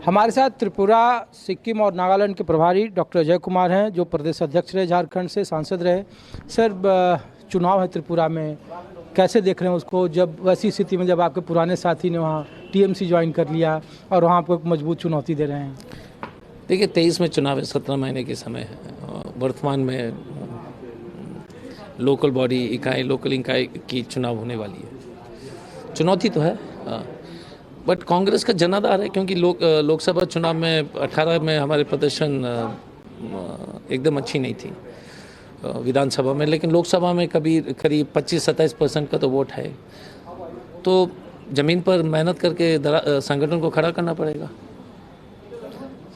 हमारे साथ त्रिपुरा, सिक्किम और नागालैंड के प्रभारी डॉक्टर अजय कुमार हैं, जो प्रदेश अध्यक्ष रहे, झारखंड से सांसद रहे। सर, चुनाव है त्रिपुरा में, कैसे देख रहे हैं उसको, जब वैसी स्थिति में जब आपके पुराने साथी ने वहाँ टीएमसी ज्वाइन कर लिया और वहाँ आपको एक मजबूत चुनौती दे रहे हैं? देखिए, 23 में चुनाव है, 17 महीने के समय है। वर्तमान में लोकल बॉडी इकाई, लोकल इकाई की चुनाव होने वाली है। चुनौती तो है, बट कांग्रेस का जनाधार है, क्योंकि लोकसभा चुनाव में 18 में हमारे प्रदर्शन एकदम अच्छी नहीं थी विधानसभा में, लेकिन लोकसभा में करीब 25-27% का तो वोट है। तो ज़मीन पर मेहनत करके संगठन को खड़ा करना पड़ेगा।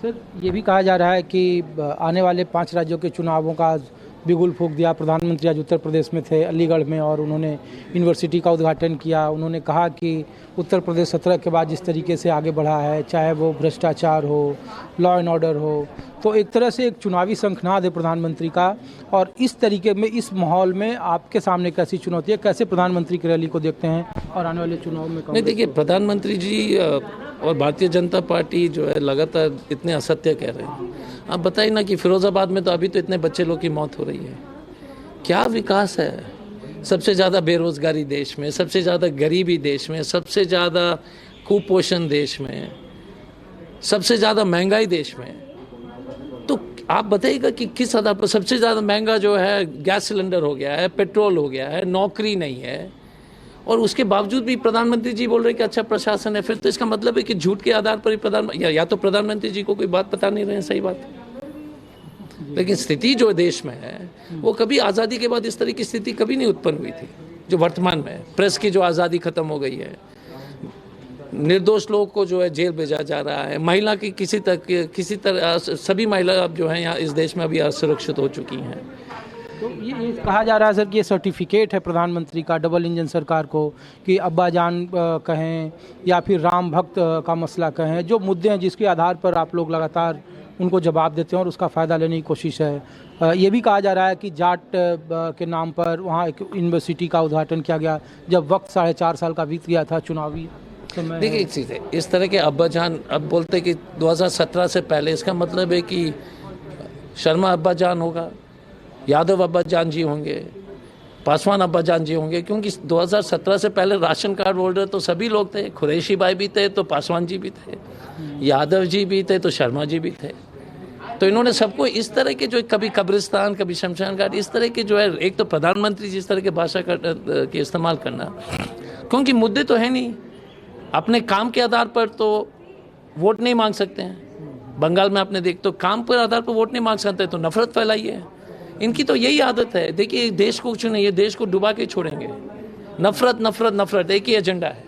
सर, ये भी कहा जा रहा है कि आने वाले 5 राज्यों के चुनावों का बिगुल फूंक दिया। प्रधानमंत्री आज उत्तर प्रदेश में थे, अलीगढ़ में, और उन्होंने यूनिवर्सिटी का उद्घाटन किया। उन्होंने कहा कि उत्तर प्रदेश 17 के बाद जिस तरीके से आगे बढ़ा है, चाहे वो भ्रष्टाचार हो, लॉ एंड ऑर्डर हो, तो एक तरह से एक चुनावी शंखनाद है प्रधानमंत्री का। और इस तरीके में, इस माहौल में आपके सामने कैसी चुनौती है, कैसे प्रधानमंत्री की रैली को देखते हैं और आने वाले चुनाव में? नहीं, देखिए, प्रधानमंत्री जी और भारतीय जनता पार्टी जो है लगातार इतने असत्य कह रहे हैं। आप बताइए ना कि फिरोजाबाद में तो अभी तो इतने बच्चे लोग की मौत हो रही है। क्या विकास है? सबसे ज़्यादा बेरोजगारी देश में, सबसे ज़्यादा गरीबी देश में, सबसे ज़्यादा कुपोषण देश में, सबसे ज़्यादा महंगाई देश में। तो आप बताइएगा कि किस आधार पर सबसे ज़्यादा महंगा जो है गैस सिलेंडर हो गया है, पेट्रोल हो गया है, नौकरी नहीं है, और उसके बावजूद भी प्रधानमंत्री जी बोल रहे हैं कि अच्छा प्रशासन है। फिर तो इसका मतलब है कि झूठ के आधार पर ही या तो प्रधानमंत्री जी को कोई बात पता नहीं रहे हैं, सही बात। लेकिन स्थिति जो देश में है वो कभी आज़ादी के बाद इस तरह की स्थिति कभी नहीं उत्पन्न हुई थी जो वर्तमान में है। प्रेस की जो आज़ादी खत्म हो गई है, निर्दोष लोगों को जो है जेल भेजा जा रहा है, महिला की किसी तरह सभी महिला अब जो है यहाँ इस देश में अभी असुरक्षित हो चुकी हैं। तो ये कहा जा रहा है सर कि ये सर्टिफिकेट है प्रधानमंत्री का डबल इंजन सरकार को, कि अब्बा जान कहें या फिर राम भक्त का मसला कहें, जो मुद्दे हैं जिसके आधार पर आप लोग लगातार उनको जवाब देते हैं और उसका फ़ायदा लेने की कोशिश है। ये भी कहा जा रहा है कि जाट के नाम पर वहाँ एक यूनिवर्सिटी का उद्घाटन किया गया, जब वक्त 4.5 साल का बीत गया था चुनावी समय। देखिए, एक चीज़ है, इस तरह के अब्बा जान अब बोलते कि 2017 से पहले, इसका मतलब है कि शर्मा अब्बा जान होगा, यादव अब्बा जान जी होंगे, पासवान अब्बा जान जी होंगे, क्योंकि 2017 से पहले राशन कार्ड होल्डर तो सभी लोग थे। कुरैशी भाई भी थे तो पासवान जी भी थे, यादव जी भी थे तो शर्मा जी भी थे। तो इन्होंने सबको इस तरह के जो कभी कब्रिस्तान, कभी शमशान घाट, इस तरह के जो है, एक तो प्रधानमंत्री जिस तरह के भाषा के इस्तेमाल करना, क्योंकि मुद्दे तो है नहीं, अपने काम के आधार पर तो वोट नहीं मांग सकते हैं। बंगाल में आपने देख तो काम पर आधार पर वोट नहीं मांग सकते, तो नफरत फैलाई है। इनकी तो यही आदत है। देखिए, देश को कुछ नहीं, ये देश को डुबा के छोड़ेंगे। नफरत नफरत नफरत, एक ही एजेंडा है।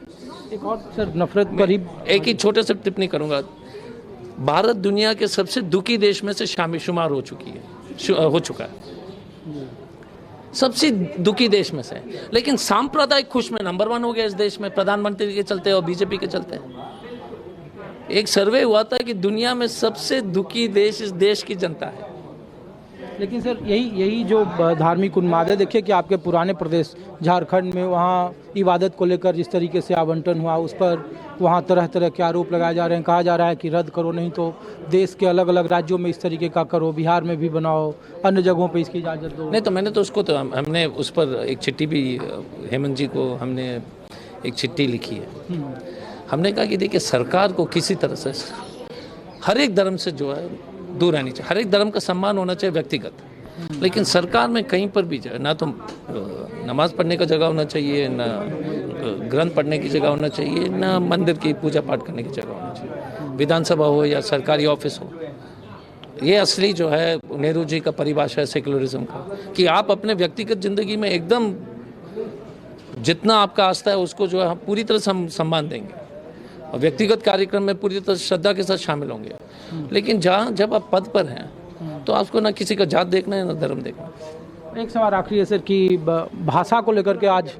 एक और सर, नफरत करीब एक ही छोटे से टिप्पणी करूंगा। भारत दुनिया के सबसे दुखी देश में से शुमार हो चुका है, सबसे दुखी देश में से। लेकिन सांप्रदायिक खुश में नंबर 1 हो गया इस देश में, प्रधानमंत्री के चलते और बीजेपी के चलते। एक सर्वे हुआ था कि दुनिया में सबसे दुखी देश इस देश की जनता है। लेकिन सर, यही जो धार्मिक उन्माद है, देखिए कि आपके पुराने प्रदेश झारखंड में, वहाँ इबादत को लेकर जिस तरीके से आवंटन हुआ, उस पर वहाँ तरह तरह के आरोप लगाए जा रहे हैं। कहा जा रहा है कि रद्द करो, नहीं तो देश के अलग अलग राज्यों में इस तरीके का करो, बिहार में भी बनाओ, अन्य जगहों पे इसकी इजाज़त दो। नहीं, तो मैंने तो उसको तो हमने उस पर एक चिट्ठी भी हेमंत जी को हमने एक चिट्ठी लिखी है। हमने कहा कि देखिए, सरकार को किसी तरह से हर एक धर्म से जो है दूर रहनी चाहिए, हर एक धर्म का सम्मान होना चाहिए व्यक्तिगत, लेकिन सरकार में कहीं पर भी जाए ना तो नमाज पढ़ने का जगह होना चाहिए, ना ग्रंथ पढ़ने की जगह होना चाहिए, ना मंदिर की पूजा पाठ करने की जगह होना चाहिए, विधानसभा हो या सरकारी ऑफिस हो। ये असली जो है नेहरू जी का परिभाषा है सेक्युलरिज्म का, कि आप अपने व्यक्तिगत जिंदगी में एकदम जितना आपका आस्था है उसको जो है पूरी तरह से सम्मान देंगे और व्यक्तिगत कार्यक्रम में पूरी तरह श्रद्धा के साथ शामिल होंगे। लेकिन जब आप पद पर हैं तो आपको ना किसी का जात देखना है ना धर्म देखना है। एक सवाल आखिरी है सर, कि भाषा को लेकर के आज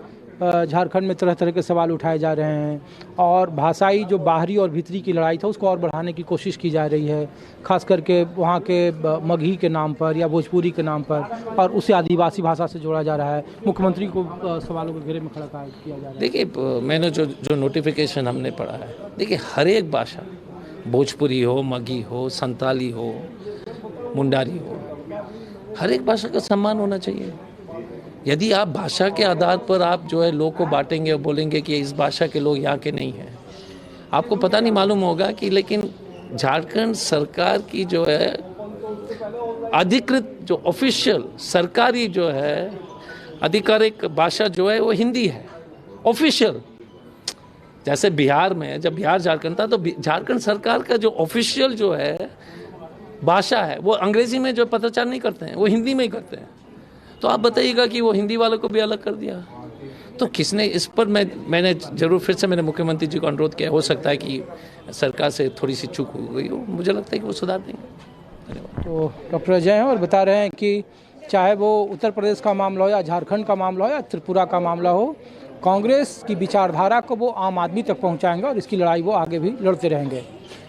झारखंड में तरह तरह के सवाल उठाए जा रहे हैं, और भाषाई जो बाहरी और भीतरी की लड़ाई था उसको और बढ़ाने की कोशिश की जा रही है, खास करके वहाँ के मगही के नाम पर या भोजपुरी के नाम पर, और उसे आदिवासी भाषा से जोड़ा जा रहा है। मुख्यमंत्री को सवालों के घेरे में खड़ा किया जा रहा है। देखिए, मैंने जो नोटिफिकेशन हमने पढ़ा है, देखिए हर एक भाषा भोजपुरी हो, मगी हो, संताली हो, मुंडारी हो, हर एक भाषा का सम्मान होना चाहिए। यदि आप भाषा के आधार पर आप जो है लोग को बांटेंगे और बोलेंगे कि इस भाषा के लोग यहाँ के नहीं हैं, आपको पता नहीं मालूम होगा कि लेकिन झारखंड सरकार की जो है अधिकृत जो ऑफिशियल सरकारी जो है आधिकारिक भाषा जो है वो हिंदी है ऑफिशियल। जैसे बिहार में जब बिहार झारखंड था तो झारखंड सरकार का जो ऑफिशियल जो है भाषा है वो अंग्रेजी में जो पत्राचार नहीं करते हैं, वो हिंदी में ही करते हैं। तो आप बताइएगा कि वो हिंदी वालों को भी अलग कर दिया। तो किसने इस पर मैंने जरूर फिर से मैंने मुख्यमंत्री जी को अनुरोध किया, हो सकता है कि सरकार से थोड़ी सी चूक हो गई हो, मुझे लगता है कि वो सुधार देंगे। धन्यवाद। तो डॉक्टर अजय हैं और बता रहे हैं कि चाहे वो उत्तर प्रदेश का मामला हो या झारखंड का मामला हो या त्रिपुरा का मामला हो, कांग्रेस की विचारधारा को वो आम आदमी तक पहुंचाएंगे और इसकी लड़ाई वो आगे भी लड़ते रहेंगे।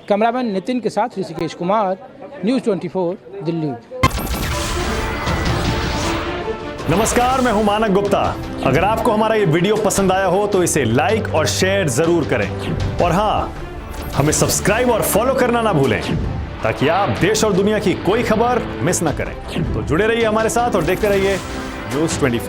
कैमरामैन नितिन के साथ ऋषिकेश कुमार, न्यूज़ 24 दिल्ली। नमस्कार, मैं हूं मानक गुप्ता। अगर आपको हमारा ये वीडियो पसंद आया हो तो इसे लाइक और शेयर जरूर करें और हाँ, हमें सब्सक्राइब और फॉलो करना ना भूलें ताकि आप देश और दुनिया की कोई खबर मिस ना करें। तो जुड़े रहिए हमारे साथ और देखते रहिए न्यूज़ 24।